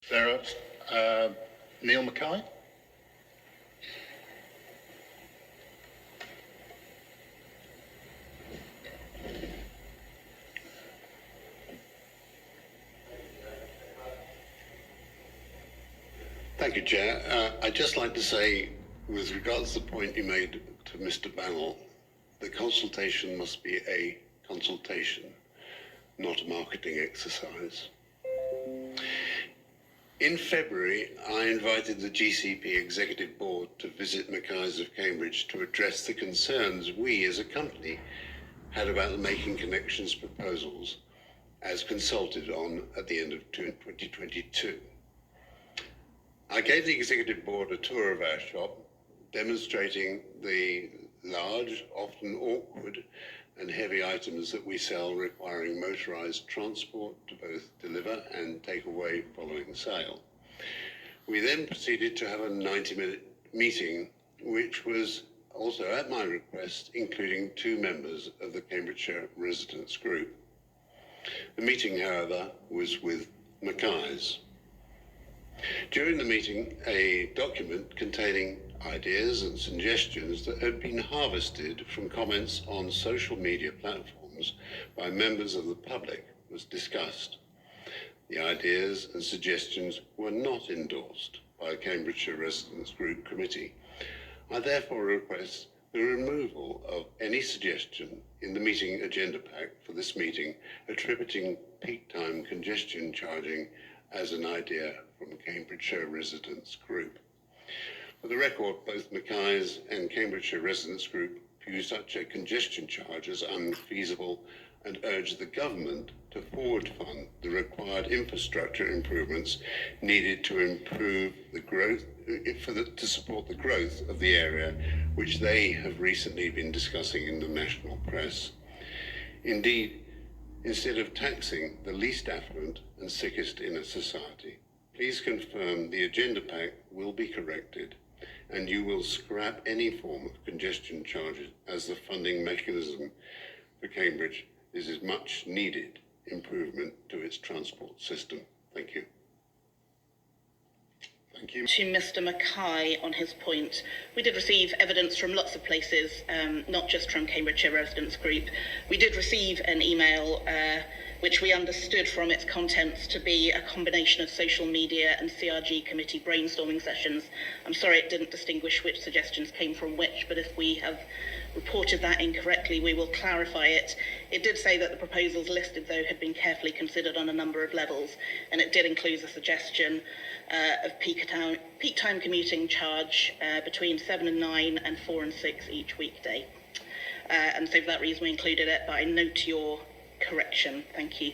Sarah, Neil Mackay. Thank you, Chair. I'd just like to say, with regards to the point you made to Mr. Bannell, the consultation must be a consultation, not a marketing exercise. In February, I invited the GCP Executive Board to visit Mackay's of Cambridge to address the concerns we as a company had about the Making Connections proposals as consulted on at the end of 2022. I gave the Executive Board a tour of our shop, demonstrating the large, often awkward and heavy items that we sell requiring motorised transport to both deliver and take away following sale. We then proceeded to have a 90-minute meeting, which was also at my request, including 2 members of the Cambridgeshire Residents Group. The meeting, however, was with Mackay's. During the meeting, a document containing ideas and suggestions that had been harvested from comments on social media platforms by members of the public was discussed. The ideas and suggestions were not endorsed by the Cambridgeshire Residents Group Committee. I therefore request the removal of any suggestion in the meeting agenda pack for this meeting attributing peak time congestion charging as an idea from Cambridgeshire Residents Group. For the record, both Mackay's and Cambridgeshire Residents Group view such a congestion charge as unfeasible and urge the government to forward fund the required infrastructure improvements needed to improve the growth, to support the growth of the area, which they have recently been discussing in the national press. Indeed, instead of taxing the least affluent and sickest in a society, please confirm the agenda pack will be corrected and you will scrap any form of congestion charges as the funding mechanism for Cambridge is a much needed improvement to its transport system. Thank you. Thank you. To Mr. Mackay on his point, we did receive evidence from lots of places, not just from Cambridgeshire Residents Group. We did receive an email which we understood from its contents to be a combination of social media and CRG committee brainstorming sessions. I'm sorry it didn't distinguish which suggestions came from which, but if we have reported that incorrectly, we will clarify it. It did say that the proposals listed, though, had been carefully considered on a number of levels, and it did include a suggestion of peak time commuting charge between 7 and 9 and 4 and 6 each weekday. And so for that reason we included it, but I note your correction. Thank you.